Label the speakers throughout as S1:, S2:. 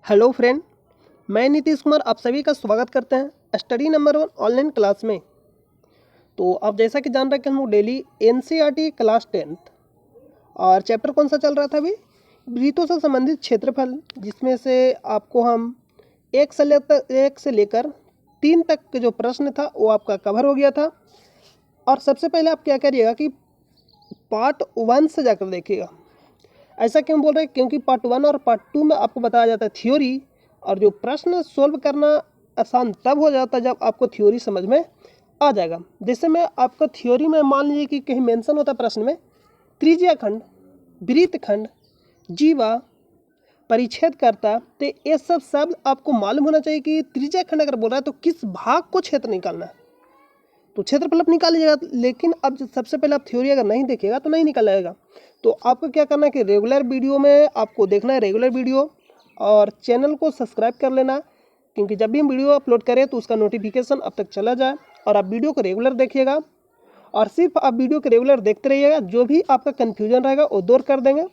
S1: Hello friend, मैं नीतीश कुमार आप सभी का स्वागत करते हैं स्टडी नंबर 1 ऑनलाइन क्लास में। तो आप जैसा कि जान रहे हैं कि हम लोग डेली एनसीईआरटी क्लास 10th और चैप्टर कौन सा चल रहा था अभी, वृत्तों से संबंधित क्षेत्रफल, जिसमें से आपको हम एक से लेकर 3 तक के जो प्रश्न था वो आपका कवर हो गया था। और सबसे पहले आप क्या करिएगा कि पार्ट 1 से जाकर देखिएगा। ऐसा क्यों बोल रहे हैं? क्योंकि पार्ट 1 और पार्ट 2 में आपको बताया जाता है थ्योरी, और जो प्रश्न सोल्व करना आसान तब हो जाता है जब आपको थ्योरी समझ में आ जाएगा। जैसे मैं आपको थ्योरी में मान लीजिए कि कहीं मेंशन होता है प्रश्न में त्रिज्या खंड, वृत्त खंड, जीवा, परिच्छेद करता, तो ये सब शब्द आपको मालूम होना चाहिए कि त्रिज्या खंड अगर बोल रहा है तो किस भाग को क्षेत्र निकालना है, तो क्षेत्रफल आप निकाल लीजिएगा। लेकिन अब सबसे पहले आप थ्योरी अगर नहीं देखिएगा तो नहीं निकल आएगा। तो आपको क्या करना है कि रेगुलर वीडियो में आपको देखना है रेगुलर वीडियो, और चैनल को सब्सक्राइब कर लेना, क्योंकि जब भी हम वीडियो अपलोड करें तो उसका नोटिफिकेशन अब तक चला जाए। और आप वीडियो को रेगुलर देखिएगा, और सिर्फ आप वीडियो को रेगुलर देखते रहिएगा। जो भी आपका कन्फ्यूजन रहेगा वो दूर कर देंगे।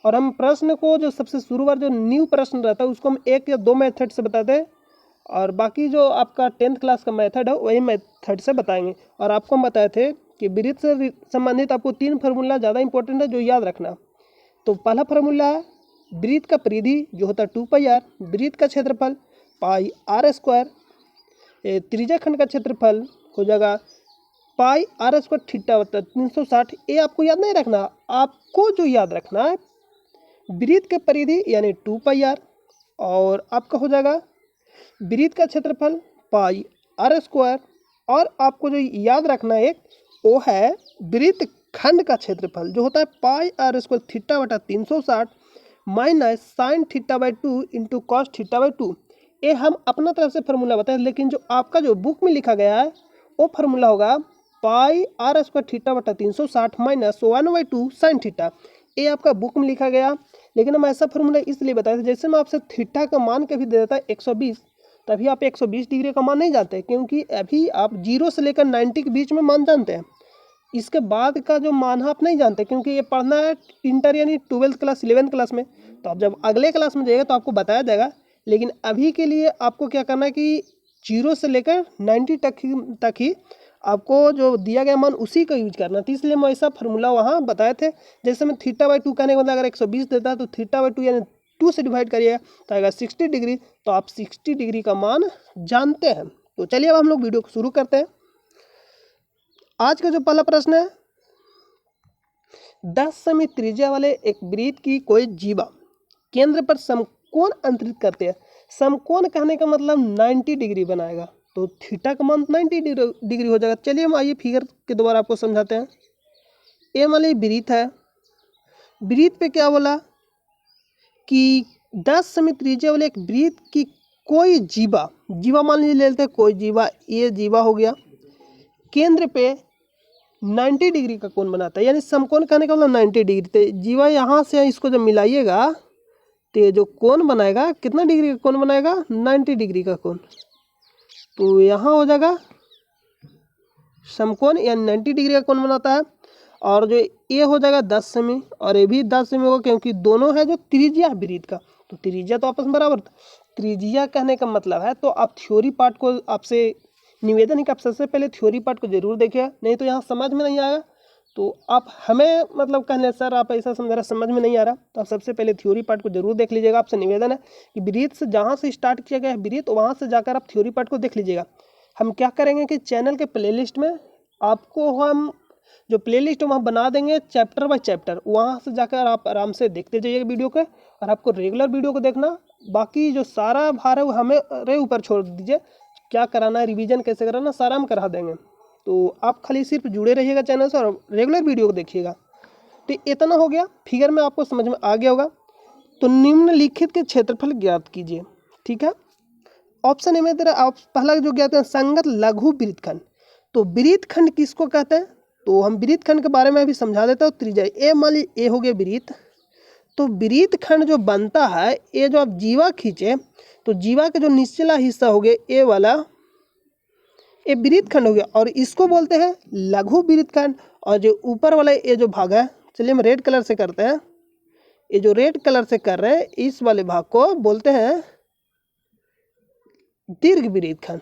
S1: और हम प्रश्न को जो सबसे शुरुआत जो न्यू प्रश्न रहता है उसको हम 1 या 2 मेथड से बताते हैं, और बाकी जो आपका 10th क्लास का मेथड है वही मेथड से बताएंगे। और आपको हम बताए थे कि वृत्त से संबंधित आपको 3 फार्मूला ज़्यादा इंपॉर्टेंट है जो याद रखना। तो पहला फार्मूला है वृत्त का परिधि जो होता है 2πr, वृत्त का क्षेत्रफल πr², त्रिज्या खंड का क्षेत्रफल हो जाएगा πr² थीटा 360। ये आपको याद नहीं रखना, आपको जो याद रखना है वृत्त के परिधि यानी 2πr, और आपका हो जाएगा वृत्त का क्षेत्रफल πr², और आपको जो याद रखना है एक वो है वृत्त खंड का क्षेत्रफल जो होता है πr² theta 360 minus sine θ/2 into cos θ/2। ये हम अपना तरफ से फार्मूला बताएं, लेकिन जो आपका जो बुक में लिखा गया है वो फार्मूला होगा πr² theta 360 minus 1/2 sine theta. ये आपका बुक में लिखा गया, लेकिन हम ऐसा फार्मूला इसलिए बताए थे जैसे मैं आपसे थीटा का मान के भी दे देता है 120, तभी आप 120 डिग्री का मान नहीं जानते, क्योंकि अभी आप 0 से लेकर 90 के बीच में मान जानते हैं। इसके बाद का जो मान है आप नहीं जानते, क्योंकि ये पढ़ना है इंटर यानी 12th क्लास 11th क्लास में। तो आप जब अगले क्लास में जाइएगा तो आपको बताया जाएगा, लेकिन अभी के लिए आपको क्या करना है कि 0 से लेकर 90 तक ही आपको जो दिया गया मान उसी का यूज करना। तो इसलिए मैं ऐसा फार्मूला वहाँ बताए थे। जैसे मैं θ/2 कहने का मतलब अगर 120 देता है तो θ/2 यानी 2 से डिवाइड करिएगा तो आएगा 60 डिग्री। तो आप 60 डिग्री का मान जानते हैं। तो चलिए अब हम लोग वीडियो को शुरू करते हैं। आज का जो पहला प्रश्न है, 10 सेमी त्रिज्या वाले एक वृत्त की कोई जीवा केंद्र पर समकोण अंतरित करते हैं। समकोण कहने का मतलब 90 डिग्री बनाएगा, तो थीटा का मान 90 डिग्री हो जाएगा। चलिए हम आइए फिगर के द्वारा आपको समझाते हैं। ये मान लीजिए वृत्त है, वृत्त पे क्या बोला कि 10 सेमी त्रिज्या वाले एक वृत्त की कोई जीवा, जीवा मान लीजिए ले लेते हैं कोई जीवा, ये जीवा हो गया, केंद्र पे 90 डिग्री का कोण बनाता है, यानी समकोण कहने का मतलब 90 डिग्री। तो जीवा यहाँ से इसको जब मिलाइएगा तो ये जो कोण बनाएगा कितना डिग्री का कोण बनाएगा? 90 डिग्री का कोण। तो यहाँ हो जाएगा समकोण यानी 90 डिग्री का कोण बनाता है। और जो ये हो जाएगा 10 सेमी, और ये भी 10 सेमी होगा, क्योंकि दोनों है जो त्रिज्या वृत्त का, तो त्रिज्या तो आपस में बराबर। त्रिज्या कहने का मतलब है, तो आप थ्योरी पार्ट को आपसे निवेदन है कि आप सबसे पहले थ्योरी पार्ट को जरूर देखिए, नहीं तो यहाँ समझ में नहीं आएगा। तो आप हमें मतलब कहने सर आप ऐसा समझ रहे समझ में नहीं आ रहा, तो आप सबसे पहले थ्योरी पार्ट को जरूर देख लीजिएगा। आपसे निवेदन है कि वृत्त से जहाँ से स्टार्ट किया गया है वृत्त, वहाँ से जाकर आप थ्योरी पार्ट को देख लीजिएगा। हम क्या करेंगे कि चैनल के प्लेलिस्ट में आपको हम जो प्लेलिस्ट है वहाँ बना देंगे चैप्टर बाय चैप्टर, वहाँ से जाकर आप आराम से देखते जाइएगा वीडियो के। और आपको रेगुलर वीडियो को देखना, बाकी जो सारा भार है वो हमें ऊपर छोड़ दीजिए। क्या कराना है, रिवीजन कैसे कराना, सारा हम करा देंगे। तो आप खाली सिर्फ जुड़े रहिएगा चैनल से और रेगुलर वीडियो को देखिएगा। तो इतना हो गया, फिगर में आपको समझ में आ गया होगा। तो निम्नलिखित के क्षेत्रफल ज्ञात कीजिए। ठीक है, ऑप्शन ए में तेरा आप पहला जो ज्ञात है संगत लघु वृत्तखंड। तो वृत्तखंड किसको कहते हैं? तो हम वृत्तखंड के बारे में अभी समझा देता हूँ। त्रिज्या ए मान लीजिए ए हो गया वृत्त, तो वृत्तखंड जो बनता है, ये जो आप जीवा खींचे तो जीवा का जो निचला हिस्सा हो गया ए वाला, ये वृत्तखंड हो गया, और इसको बोलते हैं लघु वृत्तखंड। और जो ऊपर वाला ये जो भाग है, चलिए हम रेड कलर से करते हैं, ये जो रेड कलर से कर रहे हैं इस वाले भाग को बोलते हैं दीर्घ विरीत खंड।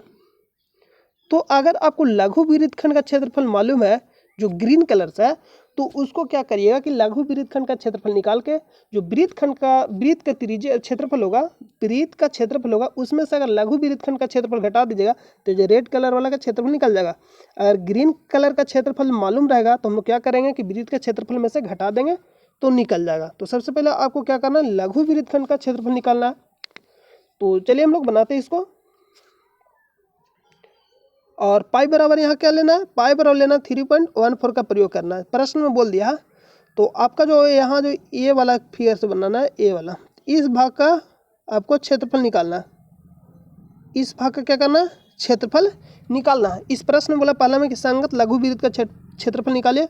S1: तो अगर आपको लघु विरीत खंड का क्षेत्रफल मालूम है जो ग्रीन कलर से है, तो उसको क्या करिएगा कि लघु वृत्त खंड का क्षेत्रफल निकाल के जो वृत्त का त्रिज्या क्षेत्रफल होगा, वृत्त का क्षेत्रफल होगा, उसमें से अगर लघु वृत्त खंड का क्षेत्रफल घटा दीजिएगा तो जो रेड कलर वाला का क्षेत्रफल निकल जाएगा। अगर ग्रीन कलर का क्षेत्रफल मालूम रहेगा तो हम लोग क्या करेंगे कि वृत्त के क्षेत्रफल में से घटा देंगे तो निकल जाएगा। तो सबसे पहले आपको क्या करना है, लघु वृत्त खंड का क्षेत्रफल निकालना है। तो चलिए हम लोग बनाते हैं इसको। और पाई बराबर यहाँ क्या लेना है, पाई बराबर लेना 3.14 का प्रयोग करना है। प्रश्न में बोल दिया। तो आपका जो यहाँ जो ए वाला फिगर से बनाना है, ए वाला, इस भाग का आपको क्षेत्रफल निकालना है। इस भाग का क्या करना है, क्षेत्रफल निकालना है। इस प्रश्न में बोला पहला में कि संगत लघु वृत्त का क्षेत्रफल निकालिए,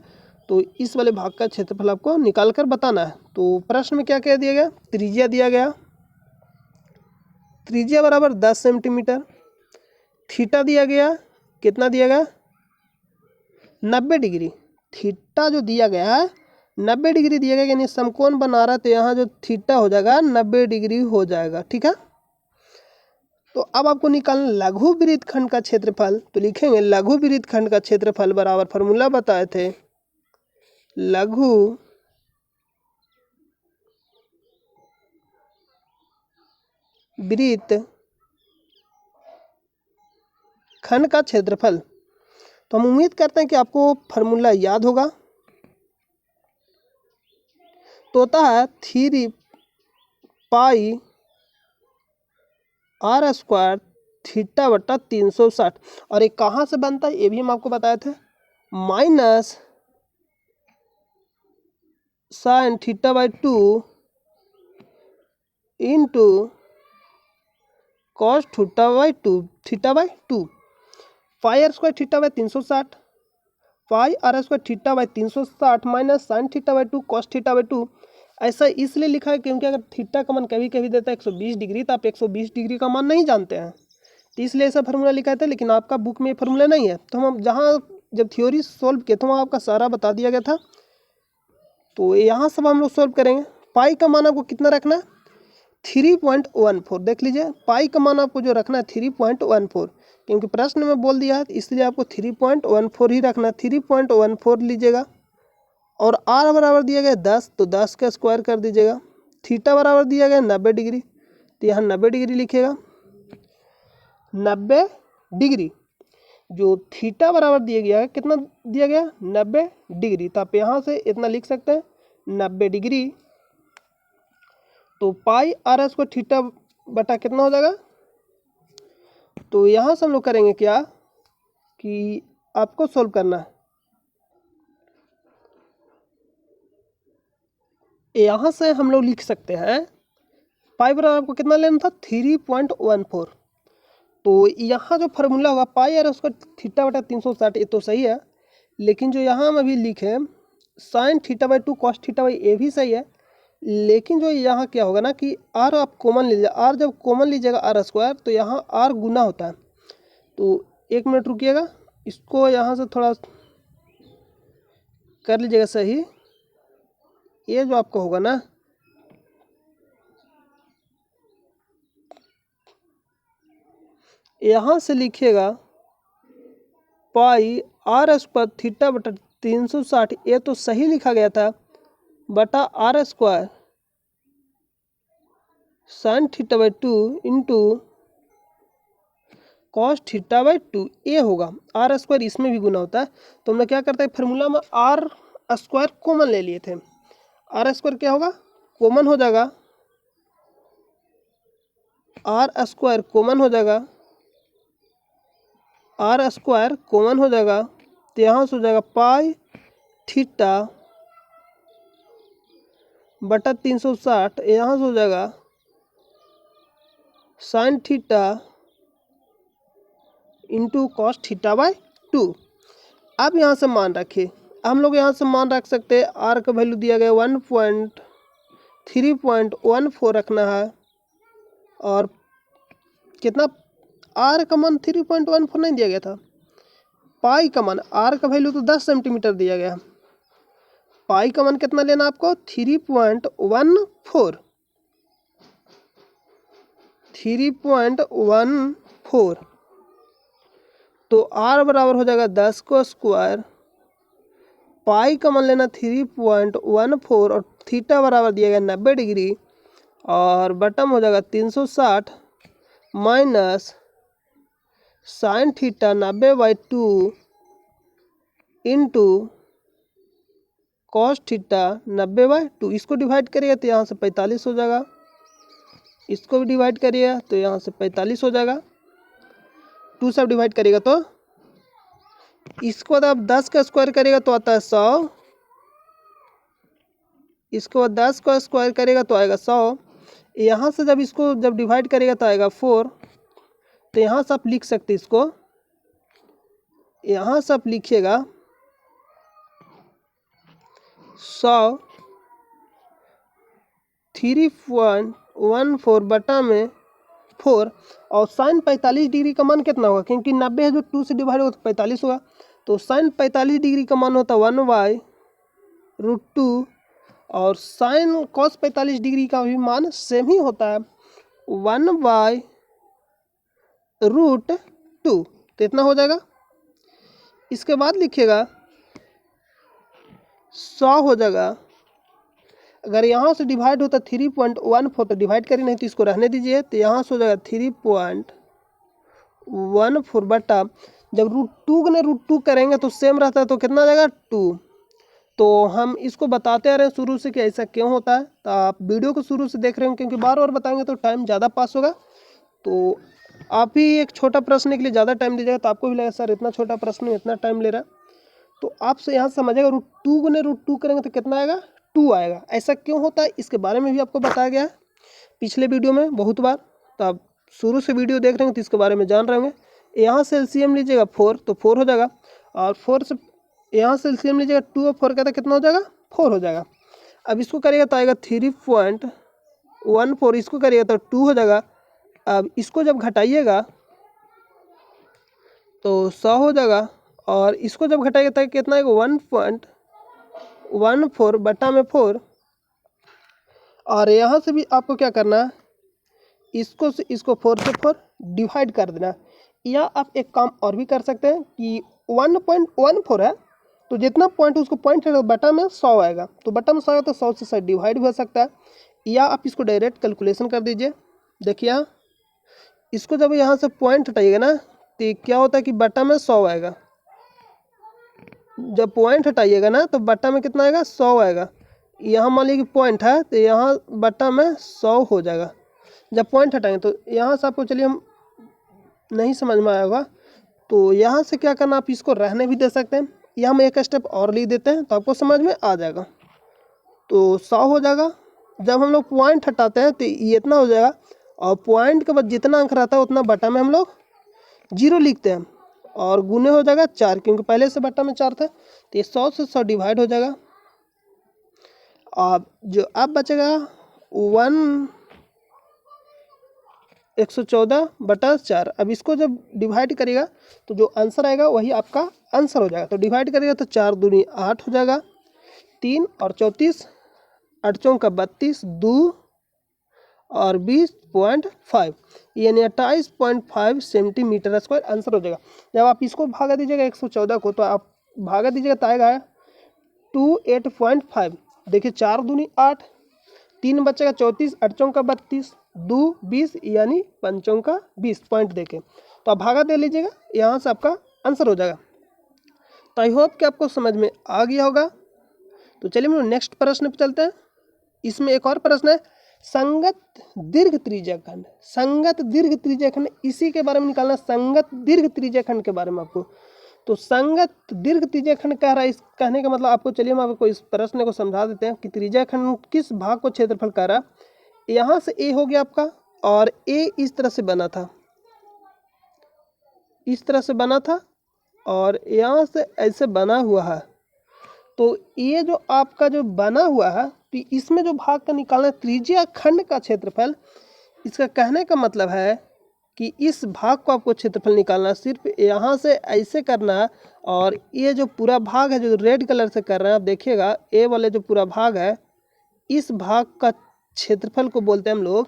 S1: तो इस वाले भाग का क्षेत्रफल आपको निकाल कर बताना है। तो प्रश्न में क्या क्या दिया गया, त्रिज्या दिया गया, त्रिज्या बराबर 10 सेंटीमीटर, थीटा दिया गया, कितना दिया गया 90 डिग्री। थीटा जो दिया गया है 90 डिग्री दिया गया, यानी समकोण बना रहा है, तो यहाँ जो थीटा हो जाएगा 90 डिग्री हो जाएगा। ठीक है। तो अब आपको निकालना लघु वृत्त खंड का क्षेत्रफल। तो लिखेंगे लघु वृत्त खंड का क्षेत्रफल बराबर, फॉर्मूला बताए थे, लघु वृत्त खंड का क्षेत्रफल। तो हम उम्मीद करते हैं कि आपको फॉर्मूला याद होगा। तो होता है 3 पाई आर स्क्वायर थीटा बटा 360। और ये कहाँ से बनता है ये भी हम आपको बताए थे, minus sine theta by 2 into cos theta by 2 pi r square theta by 360, pi r square theta by 360 minus sine theta by 2 cos theta by 2। ऐसा इसलिए लिखा है क्योंकि अगर थीटा का मान कभी कभी देता है 120 डिग्री, तो आप 120 डिग्री का मान नहीं जानते हैं, तो इसलिए ऐसा फार्मूला लिखा था। लेकिन आपका बुक में फार्मूला नहीं है, तो हम जहाँ जब थ्योरी सॉल्व किए थे वहाँ आपका सारा बता दिया गया था। तो यहाँ सब हम लोग सॉल्व करेंगे। पाई का मान आपको कितना रखना है, 3.14। देख लीजिए, पाई का मान आपको जो रखना है 3.14, क्योंकि प्रश्न में बोल दिया है, इसलिए आपको 3.14 ही रखना है। 3.14 लीजिएगा। और आर बराबर दिया गया 10, तो 10 का स्क्वायर कर दीजिएगा। थीटा बराबर दिया गया 90 डिग्री, तो यहाँ 90 डिग्री लिखिएगा। 90 डिग्री जो थीटा बराबर दिया गया है, कितना दिया गया 90 डिग्री, तो आप यहाँ से इतना लिख सकते हैं 90 डिग्री। तो पाई आर स्क्वायर थीटा बटा कितना हो जाएगा। तो यहाँ से हम लोग करेंगे क्या कि आपको सोल्व करना है। यहाँ से हम लोग लिख सकते हैं पाई बराबर आपको कितना लेना था 3.14। तो यहाँ जो फार्मूला होगा पाई आर उसका थीटा बटा 360, ये तो सही है। लेकिन जो यहाँ हम अभी लिखे sign theta by 2 cos theta by, ये भी सही है। लेकिन जो यहाँ क्या होगा ना कि आर आप कॉमन लीजिए, आर जब कॉमन लीजिएगा आर स्क्वायर, तो यहाँ आर गुना होता है। तो 1 मिनट रुकिएगा, इसको यहाँ से थोड़ा कर लीजिएगा सही। ये जो आपको होगा ना, यहाँ से लिखिएगा पाई आर स्क्वायर थीटा बटा 360, ये तो सही लिखा गया था, बटा r square sine theta by 2 into cos theta by 2, ये होगा। आर स्क्वायर इसमें भी गुना होता है, तो हम लोग क्या करते हैं फार्मूला में आर स्क्वायर कॉमन ले लिए थे। आर स्क्वायर क्या होगा, कॉमन हो जाएगा, आर स्क्वायर कॉमन हो जाएगा, आर स्क्वायर कॉमन हो जाएगा। तो यहाँ से हो जाएगा पाई थीटा बटा 360, यहाँ से हो जाएगा sine theta into cos theta by 2। अब यहाँ से मान रखिए, हम लोग यहाँ से मान रख सकते हैं आर का वैल्यू दिया गया 3.14 रखना है। और कितना, आर का मान 3.14 नहीं दिया गया था, पाई का मान, आर का वैल्यू तो 10 सेंटीमीटर दिया गया, पाई का मान कितना लेना आपको 3.14। 4। तो r बराबर हो जाएगा 10 को स्क्वायर, पाई का मान लेना 3.14 और थीटा बराबर दिया गया 90 डिग्री और बटम हो जाएगा 360 minus sine theta 90/2 into cos theta 90/2। इसको डिवाइड करिएगा तो यहाँ से 45 हो जाएगा, इसको भी डिवाइड करिएगा तो यहाँ से 45 हो जाएगा। 2 सब डिवाइड करिएगा तो इसको बाद आप 10 का स्क्वायर करिएगा तो आता है 100, इसको बाद 10 का स्क्वायर करेगा तो आएगा 100। यहाँ से जब इसको डिवाइड करेगा तो आएगा 4। तो यहाँ से आप लिख सकते हैं इसको, यहाँ से आप लिखिएगा 100 3.14 बटा में 4 और साइन 45 डिग्री का मान कितना होगा, क्योंकि 90 है जो 2 से डिवाइड होगा तो 45 होगा। तो साइन 45 डिग्री का मान होता है 1/√2 और साइन कॉस 45 डिग्री का भी मान सेम ही होता है 1/√2। तो इतना हो जाएगा। इसके बाद लिखिएगा 100 हो जाएगा। अगर यहाँ से डिवाइड होता 3.14 तो डिवाइड करिए, नहीं तो इसको रहने दीजिए। तो यहाँ से हो जाएगा 3.14 बटा, जब √2 गुने √2 करेंगे तो सेम रहता है तो कितना आ जाएगा 2। तो हम इसको बताते आ रहे हैं शुरू से कि ऐसा क्यों होता है। तो आप वीडियो को शुरू से देख रहे हैं, क्योंकि बार बार बताएंगे तो टाइम ज़्यादा पास होगा। तो आप ही एक छोटा प्रश्न के लिए ज़्यादा टाइम दीजिएगा तो आपको भी लगेगा सर इतना छोटा प्रश्न में इतना टाइम ले रहा है। तो आपसे यहाँ समझेगा √2 गुने √2 करेंगे तो कितना आएगा 2 आएगा। ऐसा क्यों होता है इसके बारे में भी आपको बताया गया है पिछले वीडियो में बहुत बार। तो आप शुरू से वीडियो देख रहे हैं तो इसके बारे में जान रहे होंगे। यहाँ से एलसीएम लीजिएगा 4 तो 4 हो जाएगा, और 4 से यहाँ से एलसीएम लीजिएगा 2 और 4 का तो कितना हो जाएगा 4 हो जाएगा। अब इसको करिएगा तो आएगा 3.14, इसको करिएगा तो 2 हो जाएगा। अब इसको जब घटाइएगा तो 100 हो जाएगा, और इसको जब घटाइएगा तो कितना आएगा 1.14 बटा में 4। और यहाँ से भी आपको क्या करना है, इसको 4 से 4 डिवाइड कर देना। या आप एक काम और भी कर सकते हैं कि 1.14 है तो जितना पॉइंट उसको पॉइंट है बटा में 100 आएगा, तो बटा में 100 आएगा तो 100 से 100 डिवाइड हो सकता है। या आप इसको डायरेक्ट कैलकुलेशन कर दीजिए। देखिए यहाँ इसको जब यहाँ से पॉइंट हटाइएगा ना तो क्या होता है कि बटा में 100 आएगा। जब पॉइंट हटाइएगा ना तो बटा में कितना आएगा 100 आएगा। यहाँ मान लीजिए कि पॉइंट है तो यहाँ बटा में 100 हो जाएगा जब पॉइंट हटाएंगे। तो यहाँ से आपको चलिए हम नहीं समझ में आया होगा तो यहाँ से क्या करना, आप इसको रहने भी दे सकते हैं या हम एक स्टेप और लिख देते हैं तो आपको समझ में आ जाएगा। तो 100 हो जाएगा। जब हम लोग पॉइंट हटाते हैं तो ये इतना हो जाएगा, और पॉइंट के बाद जितना अंक रहता है उतना बटा में हम लोग 0 लिखते हैं, और गुने हो जाएगा 4 क्योंकि पहले से बटा में 4 था। तो ये 100 से 100 डिवाइड हो जाएगा। अब जो अब बचेगा 114/4। अब इसको जब डिवाइड करेगा तो जो आंसर आएगा वही आपका आंसर हो जाएगा। तो डिवाइड करेगा तो 4 दूनी 8 हो जाएगा, 3 और 34, 8 चौका 32, 2 और 20.5 यानी 28.5 सेंटीमीटर स्क्वायर आंसर हो जाएगा। जब आप इसको भागा दीजिएगा 114 को तो आप भागा दीजिएगा तो आएगा 28.5। देखिए 4 दूनी 8, 3 बचेगा 34, 8 चौका 32, 2 20 यानी 5 चौका 20 पॉइंट देके तो आप भागा दे लीजिएगा, यहाँ से आपका आंसर हो जाएगा। तो आई होप कि आपको समझ में आ गया होगा। तो चलिए हम नेक्स्ट प्रश्न पे चलते हैं। इसमें एक और प्रश्न है, संगत दीर्घ त्रिज्याखंड। संगत दीर्घ त्रिज्याखंड इसी के बारे में निकालना, संगत दीर्घ त्रिज्याखंड के बारे में आपको। तो संगत दीर्घ त्रिज्याखंड कह रहा है, इस कहने का मतलब आपको, चलिए हम आपको इस प्रश्न को समझा देते हैं कि त्रिज्याखंड किस भाग को क्षेत्रफल कह रहा है। यहाँ से ए हो गया आपका, और ए इस तरह से बना था, इस तरह से बना था, और यहाँ से ऐसे बना हुआ है। तो ये जो आपका जो बना हुआ है तो इसमें जो भाग का निकालना त्रिज्याखंड का क्षेत्रफल, इसका कहने का मतलब है कि इस भाग को आपको क्षेत्रफल निकालना, सिर्फ यहाँ से ऐसे करना है। और ये जो पूरा भाग है जो रेड कलर से कर रहे हैं आप देखिएगा, ए वाले जो पूरा भाग है इस भाग का क्षेत्रफल को बोलते हैं हम लोग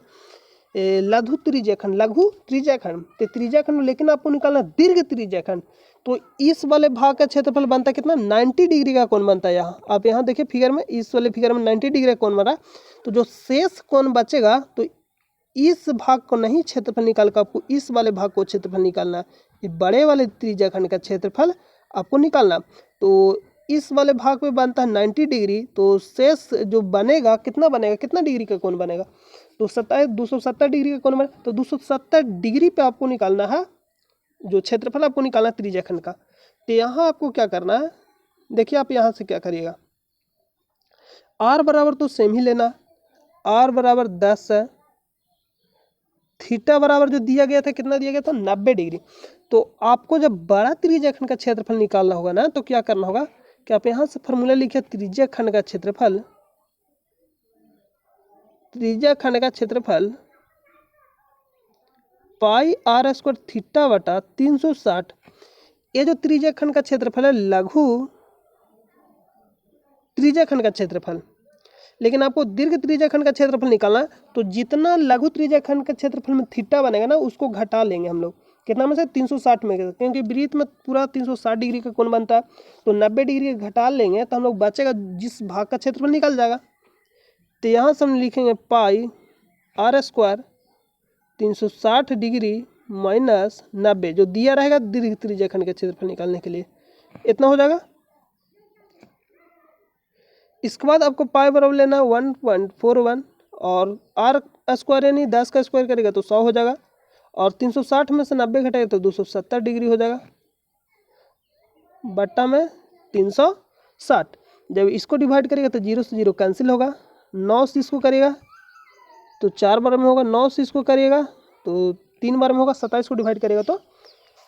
S1: लघु त्रिज्याखंड, लघु त्रिज्याखंड तो त्रिज्याखंड, लेकिन आपको निकालना दीर्घ त्रिज्याखंड। तो इस वाले भाग का क्षेत्रफल बनता है कितना, 90 डिग्री का कोण बनता है। यहाँ आप यहाँ देखिए फिगर में, इस वाले फिगर में 90 डिग्री का कोण बना। तो जो शेष कोण बचेगा, तो इस भाग को नहीं क्षेत्रफल निकाल कर आपको इस वाले भाग को क्षेत्रफल निकालना। ये बड़े वाले त्रिज्याखंड का क्षेत्रफल आपको निकालना। तो इस वाले भाग में बनता है 90 डिग्री, तो शेष जो बनेगा कितना बनेगा, कितना डिग्री का कोण बनेगा, तो 270 डिग्री का कोण बनेगा। तो 270 डिग्री पे आपको निकालना है जो क्षेत्रफल आपको निकालना है त्रिज्याखंड का। तो यहाँ आपको क्या करना है, देखिए आप यहाँ से क्या करिएगा, आर बराबर तो सेम ही लेना, आर बराबर 10 है, थीटा बराबर जो दिया गया था कितना दिया गया था, 90 डिग्री। तो आपको जब बड़ा त्रिज्याखंड का क्षेत्रफल निकालना होगा ना, तो क्या करना होगा कि आप यहाँ से फॉर्मूला लिखिए, त्रिज्याखंड का क्षेत्रफल, त्रिज्याखंड का क्षेत्रफल पाई आर स्क्वायर थीटा बटा 360। ये जो त्रिज्याखंड का क्षेत्रफल है लघु त्रिज्याखंड का क्षेत्रफल, लेकिन आपको दीर्घ त्रिज्याखंड का क्षेत्रफल निकालना है। तो जितना लघु त्रिज्याखंड का क्षेत्रफल में थीटा बनेगा ना, उसको घटा लेंगे हम लोग, कितना में से 360 में, क्योंकि वृत्त में पूरा 360 डिग्री का कोण बनता है। तो 90 डिग्री घटा लेंगे तो हम लोग बचेगा जिस भाग का क्षेत्रफल निकल जाएगा। तो यहाँ से हम लिखेंगे पाई आर स्क्वायर 360 डिग्री माइनस 90, जो दिया रहेगा दीर्घ त्रिज्याखंड के क्षेत्रफल निकालने के लिए, इतना हो जाएगा। इसके बाद आपको पाई बराबर लेना 1.41, और आर स्क्वायर यानी 10 का स्क्वायर करेगा तो 100 हो जाएगा, और 360 में से 90 घटाएगा तो 270 डिग्री हो जाएगा, बट्टा में 360। जब इसको डिवाइड करेगा तो 0 से 0 कैंसिल होगा, 9 से इसको करेगा तो 4 बार में होगा, 9 से इसको करिएगा तो 3 बार में होगा, 27 को डिवाइड करेगा तो,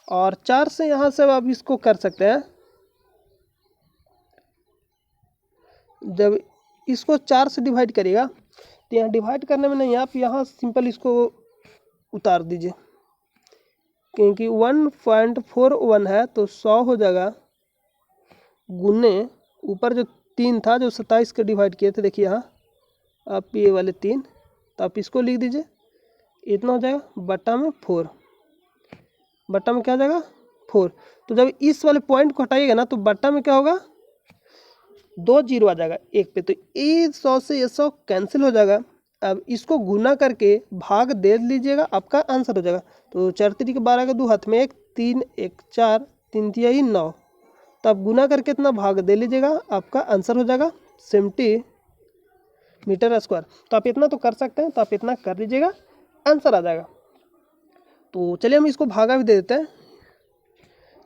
S1: और 4 से यहाँ से आप इसको कर सकते हैं। जब इसको 4 से डिवाइड करिएगा तो यहाँ डिवाइड करने में नहीं, आप यहाँ सिंपल इसको उतार दीजिए, क्योंकि 1.41 है तो 100 हो जाएगा, गुने ऊपर जो 3 था जो 27 के डिवाइड किए थे, देखिए यहाँ आप ये वाले 3, तो आप इसको लिख दीजिए, इतना हो जाएगा, बट्टा में 4, बट्टा में क्या हो जाएगा 4। तो जब इस वाले पॉइंट को हटाइएगा ना, तो बट्टा में क्या होगा 2 जीरो आ जाएगा एक पे, तो ये 100 से ये 100 कैंसिल हो जाएगा। अब इसको गुना करके भाग दे लीजिएगा, आपका आंसर हो जाएगा। तो 4 3 के 12 के 2 हाथ में 1, 3 1 4, 3 3 9, तो आप गुना करके इतना भाग दे लीजिएगा, आपका आंसर हो जाएगा 70 मीटर स्क्वायर। तो आप इतना तो कर सकते हैं, तो आप इतना कर लीजिएगा, आंसर आ जाएगा। तो चलिए हम इसको भागा भी दे देते हैं,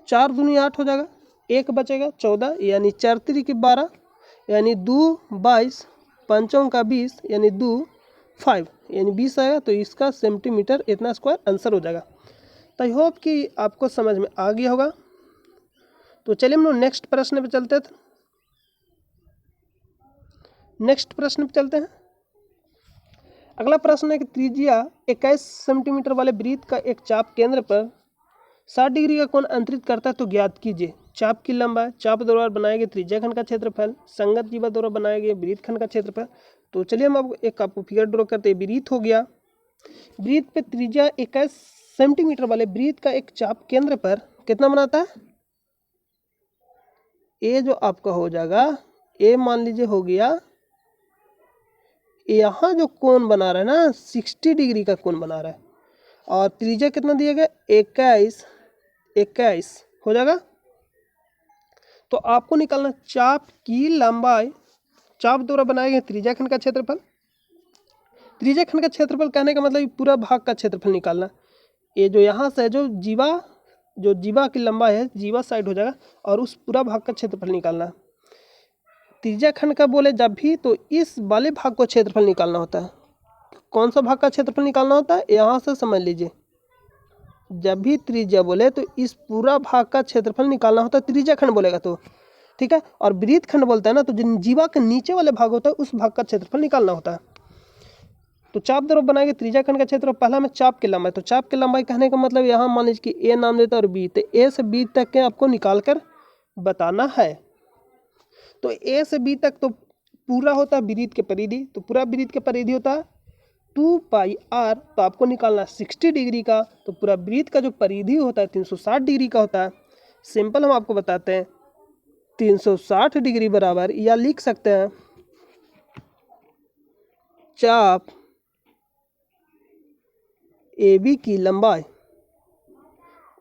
S1: 4 दूनी 8 हो जाएगा, 1 बचेगा 14, यानी 4 3 के 12, यानी 2 22, 5 का 20, यानी 2 5, यानी 20 आएगा। तो इसका सेंटीमीटर इतना स्क्वायर आंसर हो जाएगा। तो आई होप कि आपको समझ में आ गया होगा। तो चलिए हम लोग नेक्स्ट प्रश्न पे चलते हैं। नेक्स्ट प्रश्न पे चलते हैं। अगला प्रश्न है कि त्रिज्या 21 सेंटीमीटर वाले वृत्त का एक चाप केंद्र पर 60 डिग्री का कोण अंतरित करता है, तो ज्ञात कीजिए। चाप की लंबाई, चाप द्वारा बनाए गए त्रिज्याखंड का क्षेत्रफल, संगत जीवा द्वारा बनाए गए वृत्तखंड का क्षेत्रफल। तो चलिए हम अब आपको फिगर ड्रॉ करते हैं। वृत्त हो गया, वृत्त पे त्रिज्या 21 सेंटीमीटर वाले वृत्त का एक चाप केंद्र पर कितना बनाता है, ये जो आपका हो जाएगा, ये मान लीजिए हो गया, यहाँ जो कोण बना रहा है ना 60 डिग्री का कोण बना रहा है, और त्रिज्या कितना दिया गया 21 हो जाएगा। तो आपको निकालना चाप की लंबाई, चाप द्वारा बनाए गए त्रिज्याखंड का क्षेत्रफल। त्रिज्याखंड का क्षेत्रफल कहने का मतलब पूरा भाग का क्षेत्रफल निकालना। ये जो यहाँ से जो जीवा की लंबाई है, जीवा साइड हो जाएगा, और उस पूरा भाग का क्षेत्रफल निकालना। त्रिज्याखंड का बोले जब भी, तो इस वाले भाग को क्षेत्रफल निकालना होता है। कौन सा भाग का क्षेत्रफल निकालना होता है, यहाँ से समझ लीजिए। जब भी त्रिज्या बोले तो इस पूरा भाग का क्षेत्रफल निकालना होता है, त्रिज्याखंड बोलेगा तो, ठीक है। और वृत्तखंड बोलता है ना, तो जो जीवा के नीचे वाले भाग होता है उस भाग का क्षेत्रफल निकालना होता है। तो चाप द्वारा बनाएंगे त्रिज्याखंड का क्षेत्र, पहला में चाप की लंबाई। तो चाप की लंबाई कहने का मतलब यहाँ मान लीजिए कि ए नाम देता है और बी, तो ए से बी तक के आपको निकाल कर बताना है। तो ए से बी तक तो पूरा होता है वृत्त के परिधि, तो पूरा वृत्त के परिधि होता है 2πr, तो आपको निकालना है 60 डिग्री का। तो पूरा वृत्त का जो परिधि होता है 360 डिग्री का होता है। सिंपल हम आपको बताते हैं, 360 डिग्री बराबर, या लिख सकते हैं चाप AB की लंबाई।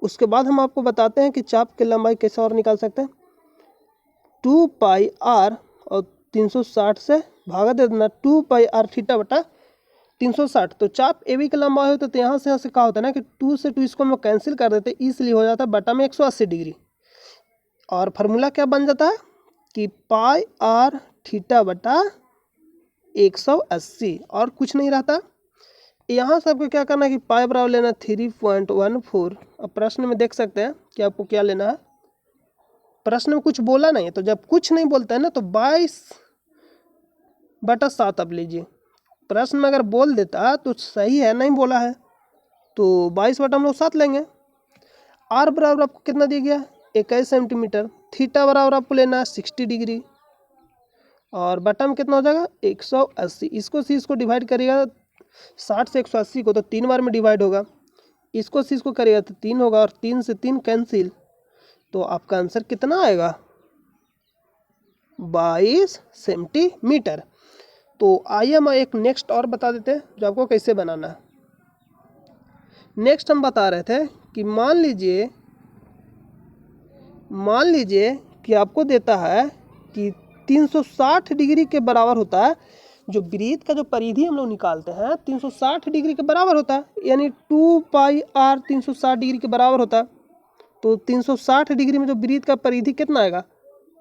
S1: उसके बाद हम आपको बताते हैं कि चाप की लंबाई कैसे और निकाल सकते हैं। 2πr और 360 से भागा दे देना, 2πr थीटा बटा 360। तो चाप AB की लंबाई होता है, तो यहाँ से कहा होता है ना कि 2 से 2 इसको हम लोग कैंसिल कर देते, इसलिए हो जाता है बटा में 180 डिग्री। और फार्मूला क्या बन जाता है कि πr थीटा बटा 180, और कुछ नहीं रहता। यहाँ से आपको क्या करना है कि पाई बराबर लेना 3.14। अब प्रश्न में देख सकते हैं कि आपको क्या लेना है। प्रश्न में कुछ बोला नहीं है, तो जब कुछ नहीं बोलता है ना तो 22/7 अब लीजिए। प्रश्न में अगर बोल देता तो सही है, नहीं बोला है तो 22 हम लोग 7 लेंगे। आर बराबर आपको कितना दिया गया, 21 सेंटीमीटर। थीटा बराबर आपको लेना है 60 डिग्री, और बटा में कितना हो जाएगा 180। इसको से इसको डिवाइड करिएगा, 60 से 180 को, तो 3 बार में डिवाइड होगा। इसको से इसको करिएगा तो 3 होगा, और 3 से 3 कैंसिल। तो आपका आंसर कितना आएगा 22 सेंटीमीटर। तो आइए हम एक नेक्स्ट और बता देते हैं जो आपको कैसे बनाना है। नेक्स्ट हम बता रहे थे कि मान लीजिए कि आपको देता है कि 360 डिग्री के बराबर होता है, जो वृत्त का जो परिधि हम लोग निकालते हैं 360 डिग्री के बराबर होता है, यानी 2πr 360 डिग्री के बराबर होता है। तो 360 डिग्री में जो वृत्त का परिधि कितना आएगा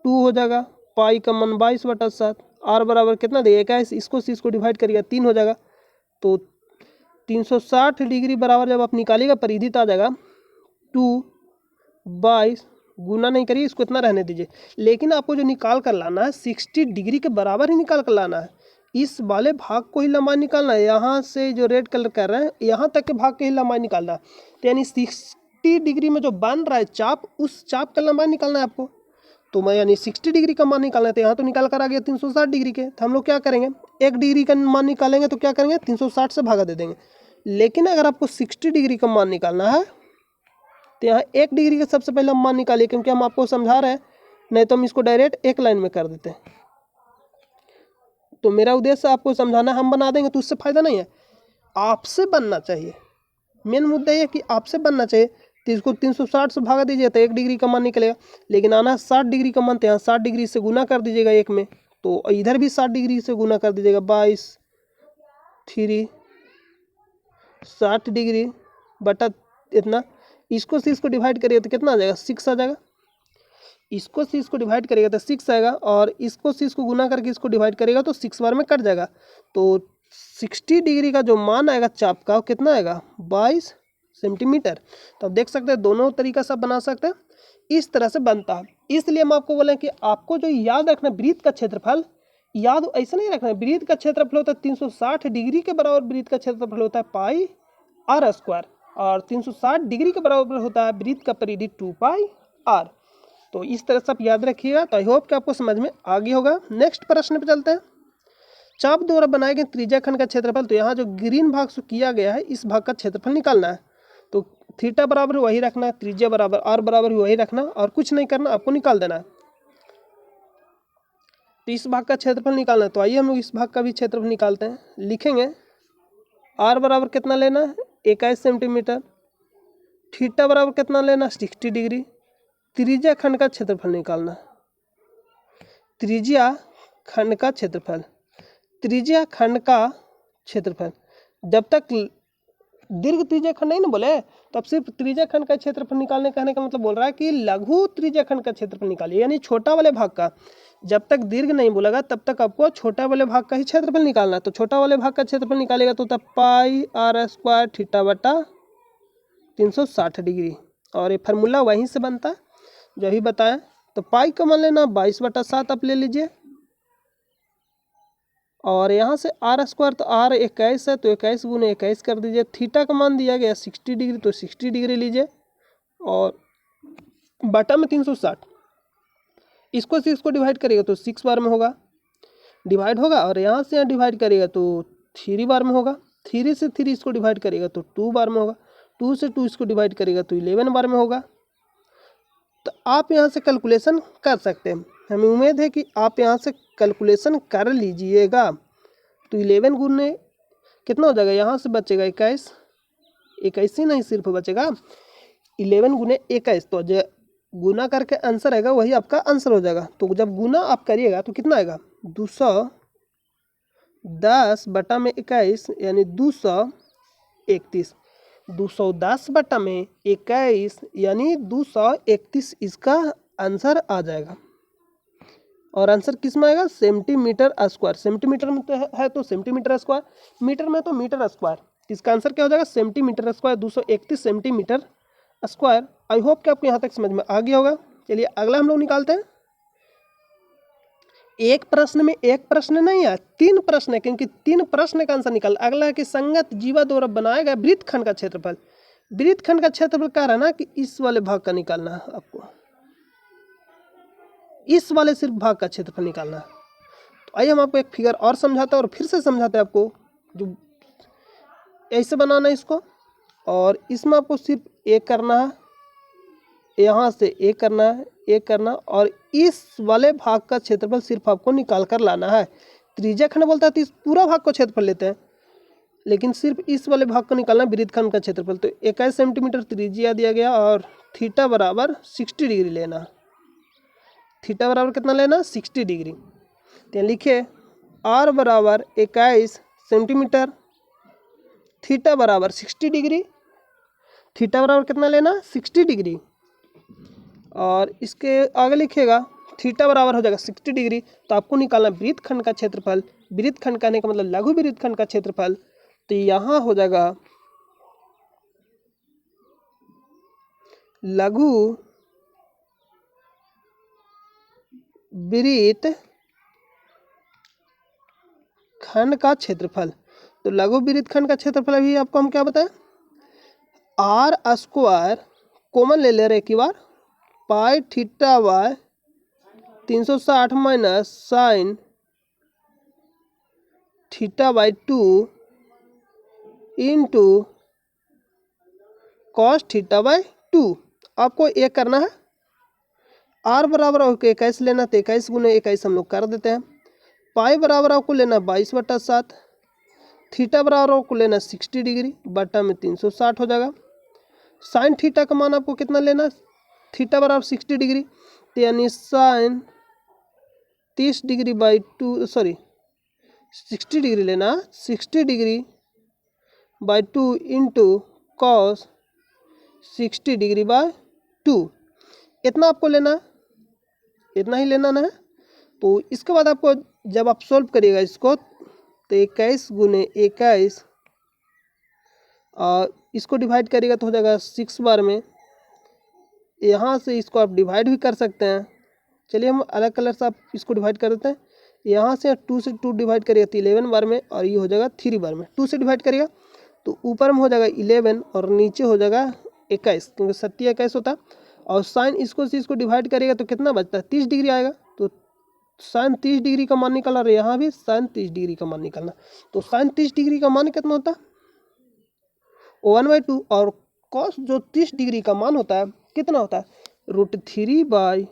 S1: 2 हो जाएगा, पाई का मान 22/7, आर बराबर कितना देगा 21, इसको से इसको डिवाइड करिएगा 3 हो जाएगा। तो 360 डिग्री बराबर जब आप निकालिएगा परिधि तो आ जाएगा 2/22, गुना नहीं करिए, इसको इतना रहने दीजिए। लेकिन आपको जो निकाल कर लाना है 60 डिग्री के बराबर ही निकाल कर लाना है। इस वाले भाग को ही लंबाई निकालना है, यहाँ से जो रेड कलर कर रहे हैं यहाँ तक के भाग के ही लंबाई निकालना है। तो यानी 60 डिग्री में जो बन रहा है चाप, उस चाप का लंबाई निकालना है आपको। तो मैं यानी 60 डिग्री का मान निकालना है, तो यहाँ तो निकाल कर आ गया 360 डिग्री के। तो हम लोग क्या करेंगे, 1 डिग्री का मान निकालेंगे तो क्या करेंगे 360 से भागा दे देंगे। लेकिन अगर आपको 60 डिग्री का मान निकालना है तो यहाँ 1 डिग्री का सबसे पहले मान निकालिए, क्योंकि हम आपको समझा रहे हैं, नहीं तो हम इसको डायरेक्ट एक लाइन में कर देते हैं। तो मेरा उद्देश्य आपको समझाना, हम बना देंगे तो उससे फायदा नहीं है, आपसे बनना चाहिए। मेन मुद्दा ये कि आपसे बनना चाहिए। तो इसको 360 से भागा दीजिए तो 1 डिग्री का मान निकलेगा। लेकिन आना 60 डिग्री का मान, तो यहाँ 60 डिग्री से गुना कर दीजिएगा 1 में, तो इधर भी 60 डिग्री से गुना कर दीजिएगा, 22 3 60 डिग्री बटा इतना। इसको से इसको डिवाइड करिएगा तो कितना आ जाएगा 6 आ जाएगा। इसको से इसको डिवाइड करेगा तो 6 आएगा, और इसको से इसको गुना करके इसको डिवाइड करेगा तो 6 बार में कट जाएगा। तो 60 डिग्री का जो मान आएगा चाप का वो कितना आएगा 22 सेंटीमीटर। तो आप देख सकते हैं दोनों तरीका से बना सकते हैं, इस तरह से बनता है। इसलिए हम आपको बोले कि आपको जो याद रखना वृत्त का क्षेत्रफल, याद ऐसा नहीं रखना है, वृत्त का क्षेत्रफल होता है 360 डिग्री के बराबर वृत्त का क्षेत्रफल होता है πr², और 360 डिग्री के बराबर होता है वृत्त का परिधि 2πr। तो इस तरह से आप याद रखिएगा। तो आई होप कि आपको समझ में आ गया होगा। नेक्स्ट प्रश्न पे चलते हैं। चाप द्वारा बनाए गए त्रिज्या खंड का क्षेत्रफल, तो यहाँ जो ग्रीन भाग से किया गया है इस भाग का क्षेत्रफल निकालना है। तो थीटा बराबर वही रखना है, त्रिज्या बराबर आर बराबर वही रखना, और कुछ नहीं करना, आपको निकाल देना है। तो इस भाग का क्षेत्रफल निकालना है। तो आइए हम लोग इस भाग का भी क्षेत्रफल निकालते हैं। लिखेंगे आर बराबर कितना लेना है 21 सेंटीमीटर, थीटा बराबर कितना लेना 60 डिग्री, त्रिज्या खंड का क्षेत्रफल निकालना है। त्रिज्या खंड का क्षेत्रफल, त्रिज्या खंड का क्षेत्रफल, जब तक दीर्घ त्रिज्या खंड नहीं ना बोले तो अब सिर्फ त्रिज्या खंड का क्षेत्रफल निकालने कहने का मतलब बोल रहा है कि लघु त्रिज्या खंड का क्षेत्रफल निकालिए, यानी छोटा वाले भाग का। जब तक दीर्घ नहीं बोलेगा तब तक आपको छोटा वाले भाग का ही क्षेत्रफल निकालना है। तो छोटा वाले भाग का क्षेत्रफल निकालेगा तो होता πr² थीटा बटा 360 डिग्री, और ये फार्मूला वहीं से बनता है जो ही बताया। तो पाई का मान लेना 22/7 आप ले लीजिए, और यहाँ से r², तो r 21 है तो 21 गुने 21 कर दीजिए। थीटा का मान दिया गया 60 डिग्री, तो 60 डिग्री लीजिए, और बटा में 360, इसको से इसको डिवाइड करेगा तो 6 बार में होगा डिवाइड होगा, और यहाँ से यहाँ डिवाइड करेगा तो 3 बार में होगा। 3 से 3 इसको डिवाइड करेगा तो 2 बार में होगा, 2 से 2 इसको डिवाइड करेगा तो 11 बार में होगा। तो आप यहाँ से कैलकुलेशन कर सकते हैं, हमें उम्मीद है कि आप यहाँ से कैलकुलेशन कर लीजिएगा। तो 11 गुने कितना हो जाएगा, यहाँ से बचेगा 21, 21 ही नहीं सिर्फ बचेगा 11 गुने 21, तो जो गुना करके आंसर आएगा वही आपका आंसर हो जाएगा। तो जब गुना आप करिएगा तो कितना आएगा, 210 बटा में 21 यानी 231, 210 बटा में 21 यानी 231 इसका आंसर आ जाएगा। और आंसर किस में आएगा, सेंटीमीटर स्क्वायर, सेंटीमीटर में तो है तो सेंटीमीटर स्क्वायर, मीटर में तो मीटर स्क्वायर, इसका आंसर क्या हो जाएगा, centimetre square, 231 centimetre square. I hope कि आपको यहाँ तक समझ में आ गया होगा। चलिए अगला हम लोग निकालते हैं। एक प्रश्न में एक प्रश्न नहीं है, 3 प्रश्न है, क्योंकि 3 प्रश्न का आंसर निकाल। अगला है कि संगत जीवा द्वारा बनाया गया वृत्तखंड का क्षेत्रफल। वृत्तखंड का क्षेत्रफल कह रहा है ना कि इस वाले भाग का निकालना है आपको, इस वाले सिर्फ भाग का क्षेत्रफल निकालना है। तो आइए हम आपको एक फिगर और समझाते हैं और फिर से समझाते हैं आपको। जो ऐसे बनाना है इसको, और इसमें आपको सिर्फ एक करना है, यहाँ से एक करना है, एक करना, और इस वाले भाग का क्षेत्रफल सिर्फ आपको निकाल कर लाना है। त्रिज्या खंड बोलता है तो इस पूरा भाग को क्षेत्रफल लेते हैं, लेकिन सिर्फ इस वाले भाग को निकालना वृत्तखंड का क्षेत्रफल। तो 21 सेंटीमीटर त्रिज्या दिया गया और थीटा बराबर 60 डिग्री लेना। थीटा बराबर कितना लेना, 60 डिग्री। तो लिखिए आर बराबर 21 सेंटीमीटर, थीटा बराबर 60 डिग्री। थीटा बराबर कितना लेना, 60 डिग्री, और इसके आगे लिखिएगा थीटा बराबर हो जाएगा 60 डिग्री। तो आपको निकालना वृत्तखंड का क्षेत्रफल, वृत्तखंड कहने का मतलब लघु वृत्तखंड का क्षेत्रफल। तो यहाँ हो जाएगा लघु वृत्तखंड का क्षेत्रफल। तो लघु वृत्तखंड का क्षेत्रफल अभी आपको हम क्या बताएं, आर स्क्वायर कॉमन ले ले रहे एक ही बार, pi theta by 360 minus sine theta by 2 into cos theta by 2। आपको एक करना है, आर बराबर आपको 21 लेना, तो 21 गुने 21 हम लोग कर देते हैं। पाई बराबर आपको लेना 22/7, थीटा बराबर आपको लेना 60 डिग्री बटा में 360 हो जाएगा। साइन थीटा का मान आपको कितना लेना, थीटा बराबर 60 डिग्री, तो यानी sine 30 degree by 2, sorry 60 degree लेना, 60 degree by 2 into cos 60 degree by 2, इतना आपको लेना, इतना ही लेना है। तो इसके बाद आपको जब आप सॉल्व करिएगा इसको, तो 21 गुने 21 और इसको डिवाइड करिएगा तो हो जाएगा 6 बार में। यहाँ से इसको आप डिवाइड भी कर सकते हैं। चलिए हम अलग कलर से आप इसको डिवाइड कर देते हैं। यहाँ से 2 से 2 डिवाइड करिएगा तो 11 बार में, और ये हो जाएगा 3 बार में। 2 से डिवाइड करिएगा तो ऊपर में हो जाएगा 11 और नीचे हो जाएगा 21, क्योंकि 70 21 होता है। और साइन इसको से इसको डिवाइड करिएगा तो कितना बचता है, 30 डिग्री आएगा। तो साइन 30 डिग्री का मान निकालना, और यहाँ भी साइन 30 डिग्री का मान निकालना। तो साइन 30 डिग्री का मान कितना होता है, 1/2, और कॉस जो 30 डिग्री का मान होता है कितना होता है, √3/2।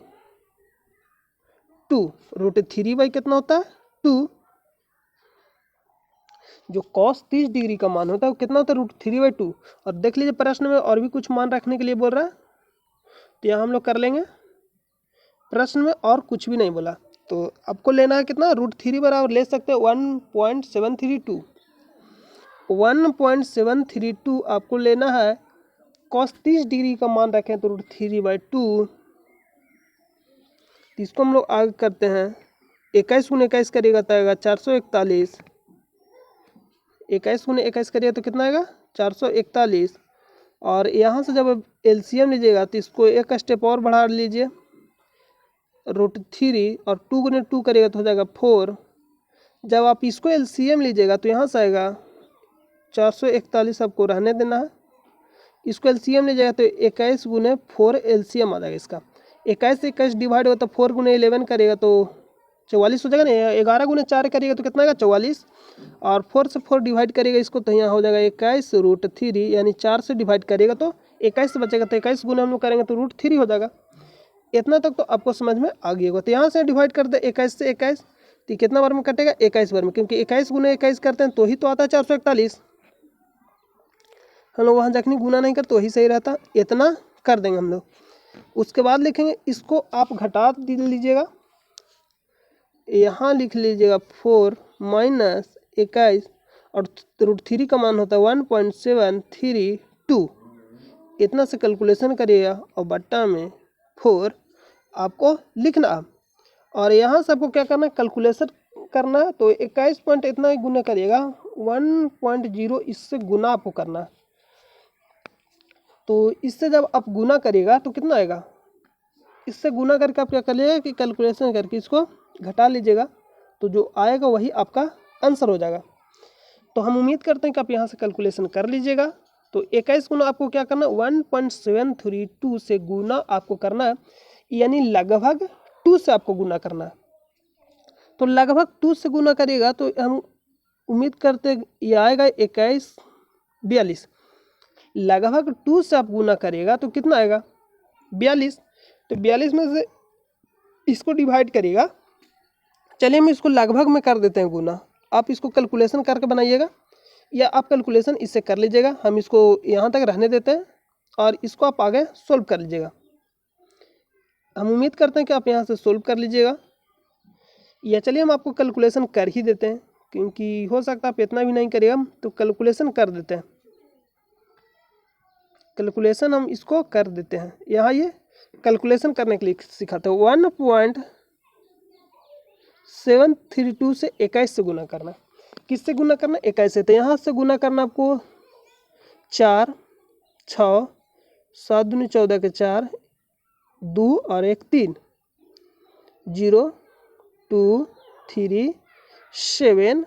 S1: √3 कितना होता है, 2। जो कॉस 30 डिग्री का मान होता है वो कितना होता है, √3/2। और देख लीजिए प्रश्न में और भी कुछ मान रखने के लिए बोल रहा है, तो यहाँ हम लोग कर लेंगे। प्रश्न में और कुछ भी नहीं बोला, तो आपको लेना है कितना, √3 बराबर ले सकते हैं 1.732। 1.732 आपको लेना है। कॉस 30 डिग्री का मान रखें तो √3/2। इसको हम लोग आगे करते हैं। 21 गुने 21 करिएगा तो आएगा 441। 21 गुने 21 करिएगा तो कितना आएगा, 441। और यहाँ से जब एलसीएम लीजिएगा तो इसको एक स्टेप और बढ़ा लीजिए, √3 और 2 गुने 2 करिएगा तो हो जाएगा 4। जब आप इसको एलसीएम लीजिएगा तो यहाँ से आएगा 441, आपको रहने देना है। इसको एलसीएम लीजिएगा तो 21 गुने 4 एलसीएम आ जाएगा इसका। 21 से 21 डिवाइड होगा तो 4 गुने 11 करेगा तो 44 हो जाएगा ना। 11 गुने 4 करिएगा तो कितना आएगा 44, और 4 से 4 डिवाइड करिएगा इसको तो यहाँ हो जाएगा 21√3, यानी 4 से डिवाइड करिएगा तो 21 बचेगा, तो 21 गुने हम लोग करेंगे तो √3 हो जाएगा। इतना तक तो आपको समझ में आ गया होगा। तो यहाँ से डिवाइड कर दे 21 से 21, तो कितना बार में कटेगा 21 बार में, क्योंकि 21 गुने 21 करते हैं तो ही तो आता है 441। हम लोग वहाँ जखनी गुना नहीं करते वही सही रहता, इतना कर देंगे हम लोग। उसके बाद लिखेंगे इसको आप घटा लीजिएगा, यहाँ लिख लीजिएगा 4 माइनस 21 और √3 का मान होता है 1.732। इतना से कैलकुलेशन करिएगा और बट्टा में 4 आपको लिखना। और यहाँ से आपको क्या करना है, कैलकुलेशन करना है। तो 21 पॉइंट इतना ही गुना करिएगा, 1.0 इससे गुना आपको करना है। तो इससे जब आप गुना करिएगा तो कितना आएगा, इससे गुना करके आप क्या करिएगा कि कैलकुलेशन करके इसको घटा लीजिएगा, तो जो आएगा वही आपका आंसर हो जाएगा। तो हम उम्मीद करते हैं कि आप यहाँ से कैलकुलेशन कर लीजिएगा। तो 21 गुना आपको क्या करना, 1.732 से गुना आपको करना है, यानी लगभग 2 से आपको गुना करना है। तो लगभग 2 से गुना करिएगा तो हम उम्मीद करते हैं ये आएगा 2142। लगभग 2 से आप गुना करिएगा तो कितना आएगा 42। तो 42 में से इसको डिवाइड करिएगा। चलिए हम इसको लगभग में कर देते हैं गुना, आप इसको कैलकुलेशन करके बनाइएगा या आप कैलकुलेशन इससे कर लीजिएगा। हम इसको यहाँ तक रहने देते हैं और इसको आप आगे सोल्व कर लीजिएगा। हम उम्मीद करते हैं कि आप यहाँ से सोल्व कर लीजिएगा, या चलिए हम आपको कैलकुलेशन कर ही देते हैं, क्योंकि हो सकता है आप इतना भी नहीं करिएगा, तो कैलकुलेशन कर देते हैं। कैलकुलेशन हम इसको कर देते हैं। यहाँ ये कैलकुलेशन करने के लिए सिखाते हैं। 1.732 से 21 से गुना करना। किससे गुना करना, 21 से। तो यहाँ से गुना करना आपको 4, 6, 7 दूनी 14 के 4, 2 और 1 3, 0, 2, 3, 7,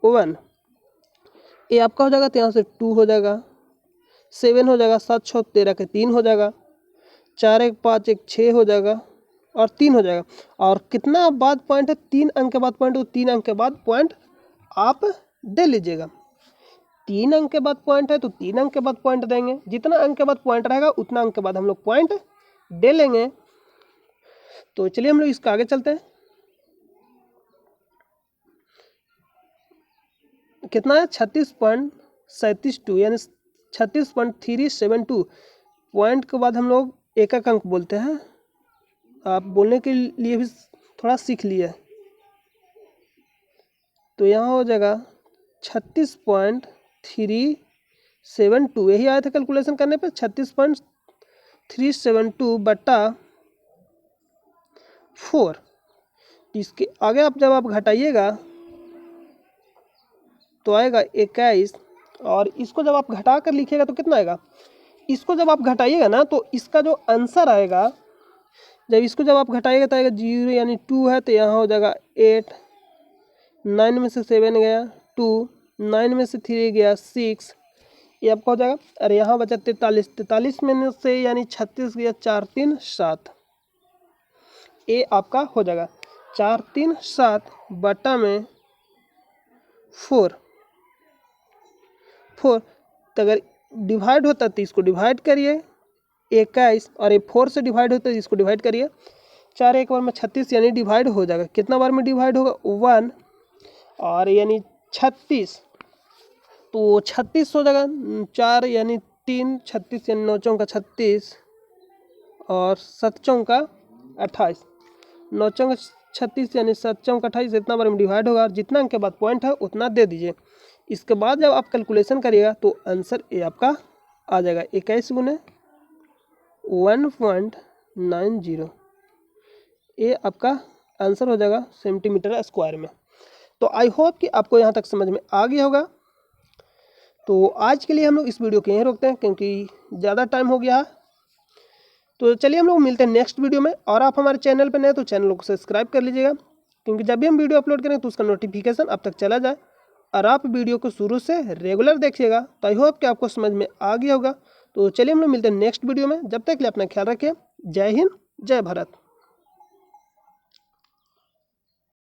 S1: 1। ये आपका हो जाएगा, तो यहाँ से 2 हो जाएगा, 7 हो जाएगा, 7 6 13 के 3 हो जाएगा, 4 1 5 1 6 हो जाएगा और 3 हो जाएगा। और कितना बाद पॉइंट है, 3 अंक के बाद पॉइंट, तो 3 अंक के बाद पॉइंट आप दे लीजिएगा। 3 अंक के बाद पॉइंट है तो 3 अंक के बाद पॉइंट देंगे। जितना अंक के बाद पॉइंट रहेगा उतना अंक के बाद हम लोग पॉइंट दे लेंगे। तो चलिए हम लोग इसका आगे चलते हैं। कितना है 36.72, यानी 36.372 पॉइंट के बाद हम लोग एक एक अंक बोलते हैं। आप बोलने के लिए भी थोड़ा सीख लिए। तो यहाँ हो जाएगा 36.372, यही आया था कैलकुलेशन करने पे, 36.372 बट्टा 4। इसके आगे आप जब आप घटाइएगा तो आएगा 21, और इसको जब आप घटा कर लिखिएगा तो कितना आएगा, इसको जब आप घटाइएगा ना तो इसका जो आंसर आएगा, जब इसको जब आप घटाइएगा तो आएगा 0, यानी 2 है तो यहाँ हो जाएगा 8, 9 में से 7 गया 2, 9 में से 3 गया 6, ये आपका हो जाएगा। अरे यहाँ बचा 43, 43 में से यानी 36 गया 4 3 7, ये आपका हो जाएगा 4 3 7 बटा में 4। तो अगर डिवाइड होता तो इसको डिवाइड करिए 21, और ये 4 से डिवाइड होता है इसको डिवाइड करिए। 4 एक बार में 36, यानी डिवाइड हो जाएगा। कितना बार में डिवाइड होगा 1, और यानी 36, तो 36 हो जाएगा। 4 यानी 3, 36 यानी 9 चौका 36 और 7 चौका 28, 9 चौका 36 यानी 7 चौका 28, इतना बार में डिवाइड होगा। जितना अंक के बाद पॉइंट है उतना दे दीजिए। इसके बाद जब आप कैलकुलेशन करिएगा तो आंसर ये आपका आ जाएगा 21 गुने 1.90, ये आपका आंसर हो जाएगा सेंटीमीटर स्क्वायर में। तो आई होप कि आपको यहाँ तक समझ में आ गया होगा। तो आज के लिए हम लोग इस वीडियो को यहीं रोकते हैं, क्योंकि ज़्यादा टाइम हो गया। तो चलिए हम लोग मिलते हैं नेक्स्ट वीडियो में। और आप हमारे चैनल पर नए तो चैनल को सब्सक्राइब कर लीजिएगा, क्योंकि जब भी हम वीडियो अपलोड करें तो उसका नोटिफिकेशन आप तक चला जाए और आप वीडियो को शुरू से रेगुलर देखिएगा। तो आई होप कि आपको समझ में आ गया होगा। तो चलिए हम लोग मिलते हैं नेक्स्ट वीडियो में। जब तक के लिए अपना ख्याल रखिए। जय हिंद, जय भारत।